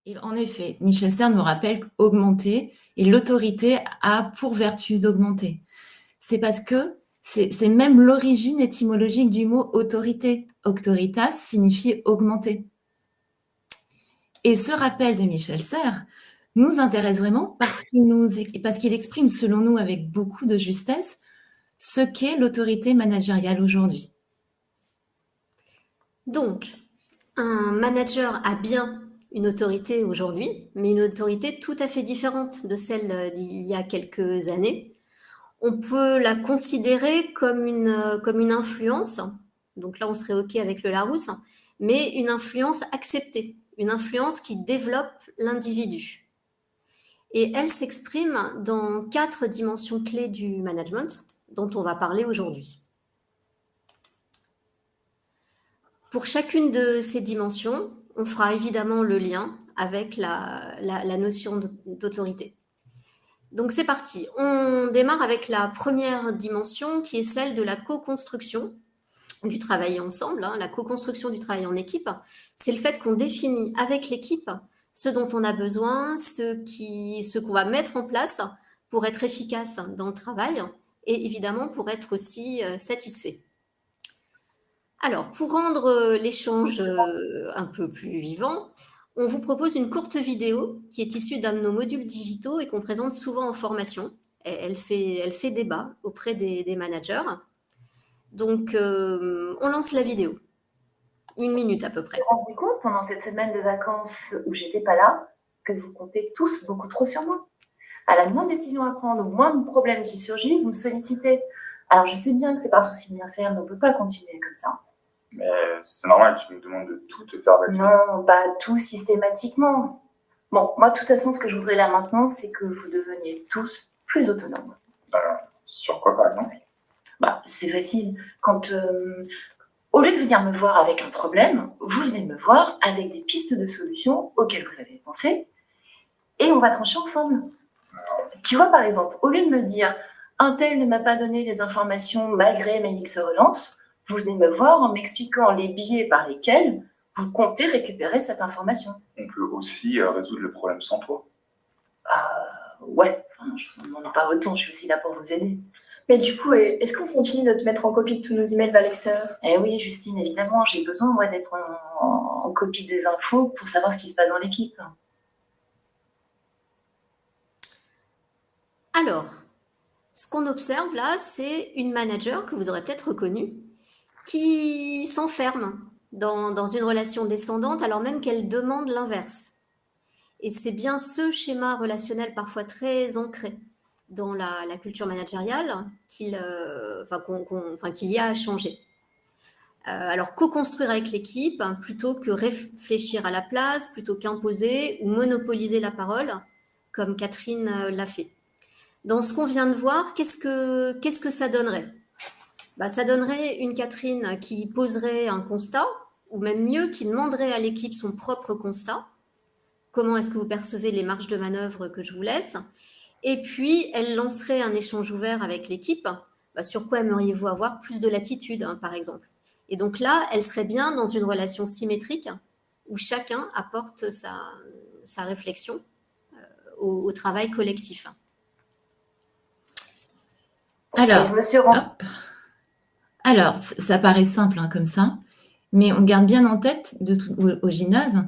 Et en effet, Michel Serres nous rappelle qu'augmenter et l'autorité a pour vertu d'augmenter. C'est parce que c'est même l'origine étymologique du mot autorité. Auctoritas signifie augmenter. Et ce rappel de Michel Serres nous intéresse vraiment parce qu'il exprime, selon nous, avec beaucoup de justesse, ce qu'est l'autorité managériale aujourd'hui. Donc, un manager a bien une autorité aujourd'hui, mais une autorité tout à fait différente de celle d'il y a quelques années. On peut la considérer comme une influence, donc là on serait OK avec le Larousse, mais une influence acceptée, une influence qui développe l'individu. Et elle s'exprime dans 4 dimensions clés du management dont on va parler aujourd'hui. Pour chacune de ces dimensions, on fera évidemment le lien avec la notion d'autorité. Donc c'est parti. On démarre avec la première dimension qui est celle de la co-construction du travail ensemble, la co-construction du travail en équipe. C'est le fait qu'on définit avec l'équipe ce dont on a besoin, ce qu'on va mettre en place pour être efficace dans le travail et évidemment pour être aussi satisfait. Alors, pour rendre l'échange un peu plus vivant, on vous propose une courte vidéo qui est issue d'un de nos modules digitaux et qu'on présente souvent en formation. Elle fait débat auprès des managers. Donc, on lance la vidéo. 1 minute à peu près. Je me suis rendu compte pendant cette semaine de vacances où j'étais pas là que vous comptez tous beaucoup trop sur moi. À la moindre décision à prendre, au moindre problème qui surgit, vous me sollicitez. Alors, je sais bien que c'est par souci de bien faire, mais on ne peut pas continuer comme ça. Mais c'est normal que tu me demandes de tout te faire valider. Non, pas tout systématiquement. Bon, moi, de toute façon, ce que je voudrais là maintenant, c'est que vous deveniez tous plus autonomes. Alors, sur quoi, par exemple? C'est facile. Quand, au lieu de venir me voir avec un problème, vous venez me voir avec des pistes de solutions auxquelles vous avez pensé, et on va trancher ensemble. Tu vois, par exemple, au lieu de me dire « un tel ne m'a pas donné les informations malgré mes X relances », vous venez me voir en m'expliquant les biais par lesquels vous comptez récupérer cette information. On peut aussi résoudre le problème sans toi. Ouais, enfin, je vous en demande pas autant, je suis aussi là pour vous aider. Mais du coup, est-ce qu'on continue de te mettre en copie de tous nos emails vers l'extérieur? Eh oui, Justine, évidemment, j'ai besoin, moi, d'être en copie des infos pour savoir ce qui se passe dans l'équipe. Alors, ce qu'on observe là, c'est une manager que vous aurez peut-être reconnue, qui s'enferme dans une relation descendante alors même qu'elle demande l'inverse. Et c'est bien ce schéma relationnel parfois très ancré dans la culture managériale qu'il y a à changer. Alors, co-construire avec l'équipe, plutôt que réfléchir à la place, plutôt qu'imposer ou monopoliser la parole, comme Catherine l'a fait. Dans ce qu'on vient de voir, qu'est-ce que ça donnerait? Ça donnerait une Catherine qui poserait un constat, ou même mieux, qui demanderait à l'équipe son propre constat. Comment est-ce que vous percevez les marges de manœuvre que je vous laisse? Et puis, elle lancerait un échange ouvert avec l'équipe. Sur quoi aimeriez-vous avoir plus de latitude, par exemple? Et donc là, elle serait bien dans une relation symétrique où chacun apporte sa réflexion au travail collectif. Alors, ça paraît simple comme ça, mais on garde bien en tête au gymnase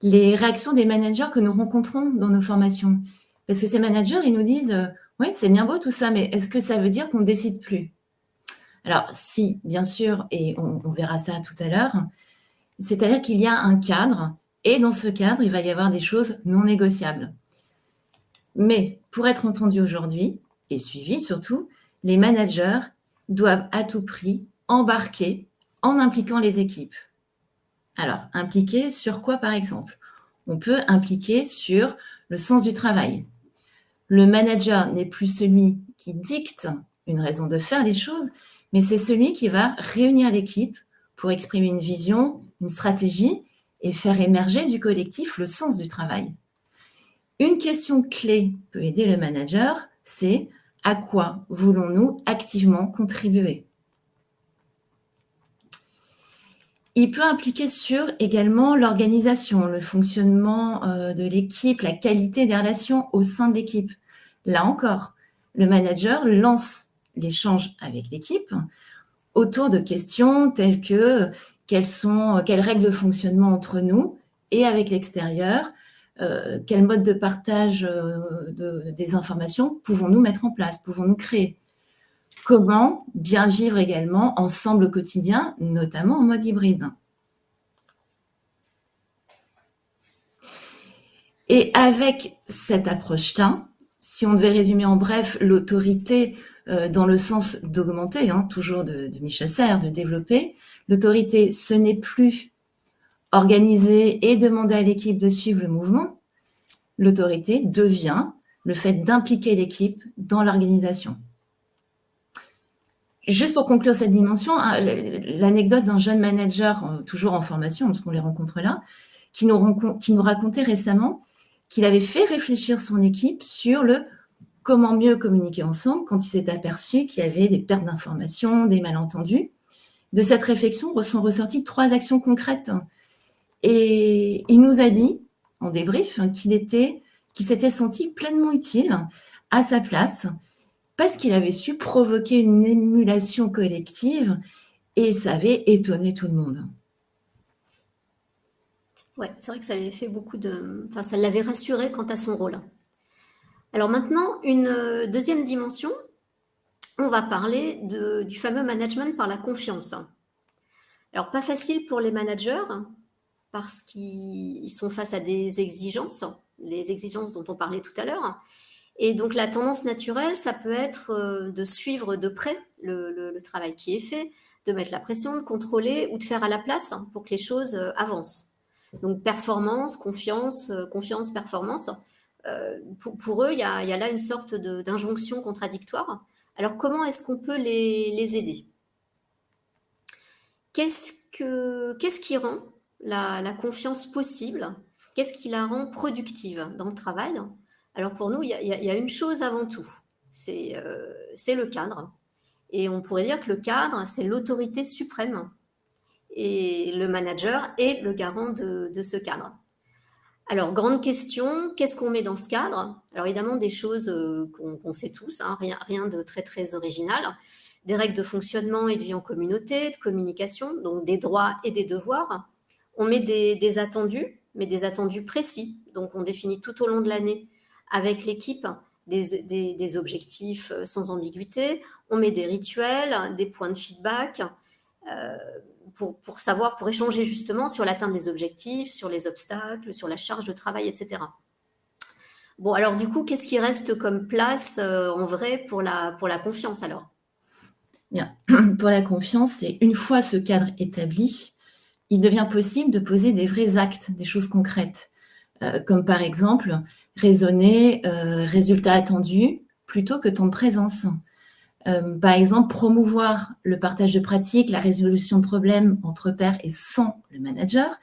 les réactions des managers que nous rencontrons dans nos formations. Parce que ces managers, ils nous disent « Ouais, c'est bien beau tout ça, mais est-ce que ça veut dire qu'on ne décide plus ?» Alors, si, bien sûr, et on verra ça tout à l'heure, c'est-à-dire qu'il y a un cadre, et dans ce cadre, il va y avoir des choses non négociables. Mais pour être entendus aujourd'hui, et suivis surtout, les managers doivent à tout prix embarquer en impliquant les équipes. Alors, impliquer sur quoi, par exemple? On peut impliquer sur le sens du travail. Le manager n'est plus celui qui dicte une raison de faire les choses, mais c'est celui qui va réunir l'équipe pour exprimer une vision, une stratégie et faire émerger du collectif le sens du travail. Une question clé peut aider le manager, c'est à quoi voulons-nous activement contribuer? Il peut impliquer sur également l'organisation, le fonctionnement de l'équipe, la qualité des relations au sein de l'équipe. Là encore, le manager lance l'échange avec l'équipe autour de questions telles que quelles règles de fonctionnement entre nous et avec l'extérieur, quel mode de partage des informations pouvons-nous mettre en place, pouvons-nous créer. Comment bien vivre également ensemble au quotidien, notamment en mode hybride. Et avec cette approche-là, si on devait résumer en bref l'autorité dans le sens d'augmenter, toujours de Michel Serres, de développer, l'autorité, ce n'est plus organiser et demander à l'équipe de suivre le mouvement. L'autorité devient le fait d'impliquer l'équipe dans l'organisation. Juste pour conclure cette dimension, l'anecdote d'un jeune manager, toujours en formation, parce qu'on les rencontre là, qui nous racontait récemment qu'il avait fait réfléchir son équipe sur le comment mieux communiquer ensemble quand il s'est aperçu qu'il y avait des pertes d'informations, des malentendus. De cette réflexion sont ressorties 3 actions concrètes. Et il nous a dit, en débrief, qu'il s'était senti pleinement utile à sa place, parce qu'il avait su provoquer une émulation collective et ça avait étonné tout le monde. Ouais, c'est vrai que ça avait fait ça l'avait rassuré quant à son rôle. Alors maintenant, une deuxième dimension, on va parler du fameux management par la confiance. Alors, pas facile pour les managers parce qu'ils sont face à des exigences, les exigences dont on parlait tout à l'heure. Et donc, la tendance naturelle, ça peut être de suivre de près le travail qui est fait, de mettre la pression, de contrôler ou de faire à la place pour que les choses avancent. Donc, performance, confiance, performance. Pour eux, il y a là une sorte d'injonction contradictoire. Alors, comment est-ce qu'on peut les aider? Qu'est-ce qui rend la confiance possible? Qu'est-ce qui la rend productive dans le travail? Alors, pour nous, il y a une chose avant tout, c'est le cadre. Et on pourrait dire que le cadre, c'est l'autorité suprême. Et le manager est le garant de ce cadre. Alors, grande question, qu'est-ce qu'on met dans ce cadre? Alors, évidemment, des choses qu'on sait tous, rien de très, très original. Des règles de fonctionnement et de vie en communauté, de communication, donc des droits et des devoirs. On met des attendus, mais des attendus précis. Donc, on définit tout au long de l'année avec l'équipe des objectifs sans ambiguïté. On met des rituels, des points de feedback pour échanger justement sur l'atteinte des objectifs, sur les obstacles, sur la charge de travail, etc. Bon, alors du coup, qu'est-ce qui reste comme place en vrai pour la confiance alors? Bien, pour la confiance, c'est une fois ce cadre établi, il devient possible de poser des vrais actes, des choses concrètes, comme par exemple raisonner résultat attendu plutôt que temps de présence. Par exemple, promouvoir le partage de pratiques, la résolution de problèmes entre pairs et sans le manager.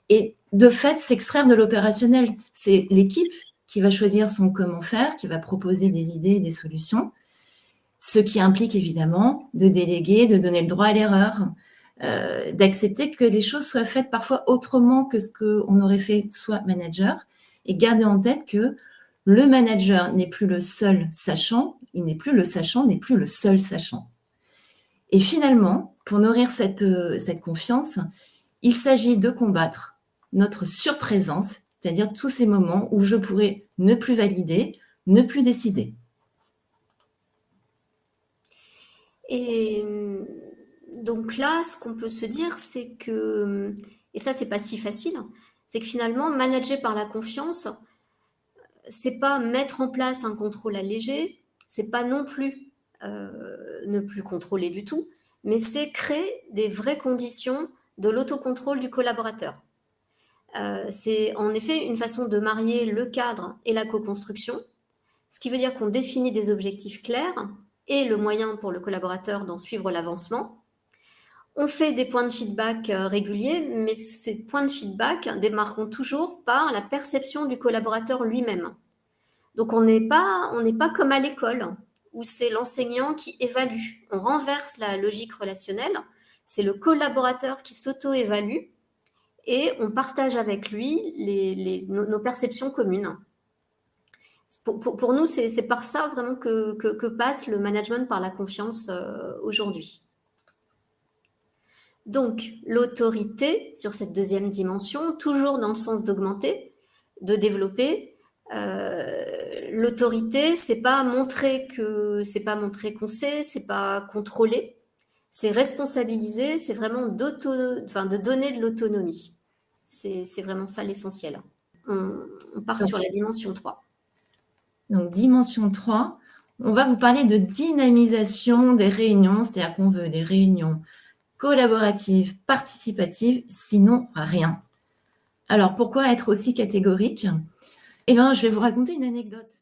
Et de fait, s'extraire de l'opérationnel. C'est l'équipe qui va choisir son comment faire, qui va proposer des idées, des solutions. Ce qui implique évidemment de déléguer, de donner le droit à l'erreur, d'accepter que les choses soient faites parfois autrement que ce qu'on aurait fait soit manager, et garder en tête que le manager n'est plus le seul sachant, il n'est plus le sachant, n'est plus le seul sachant. Et finalement, pour nourrir cette confiance, il s'agit de combattre notre surprésence, c'est-à-dire tous ces moments où je pourrais ne plus valider, ne plus décider. Et donc là, ce qu'on peut se dire, c'est que, et ça, c'est pas si facile, c'est que finalement, manager par la confiance, c'est pas mettre en place un contrôle allégé, c'est pas non plus ne plus contrôler du tout, mais c'est créer des vraies conditions de l'autocontrôle du collaborateur. C'est en effet une façon de marier le cadre et la co-construction, ce qui veut dire qu'on définit des objectifs clairs et le moyen pour le collaborateur d'en suivre l'avancement. On fait des points de feedback réguliers, mais ces points de feedback démarreront toujours par la perception du collaborateur lui-même. Donc on n'est pas comme à l'école, où c'est l'enseignant qui évalue. On renverse la logique relationnelle. C'est le collaborateur qui s'auto-évalue et on partage avec lui nos perceptions communes. Pour nous, c'est par ça vraiment que passe le management par la confiance aujourd'hui. Donc, l'autorité sur cette deuxième dimension, toujours dans le sens d'augmenter, de développer. L'autorité, c'est pas montrer qu'on sait, c'est pas contrôler, c'est responsabiliser, c'est vraiment de donner de l'autonomie. C'est vraiment ça l'essentiel. On part sur la dimension 3. Donc, dimension 3, on va vous parler de dynamisation des réunions, c'est-à-dire qu'on veut des réunions collaboratives, participatives, sinon rien. Alors, pourquoi être aussi catégorique ? Eh bien, je vais vous raconter une anecdote.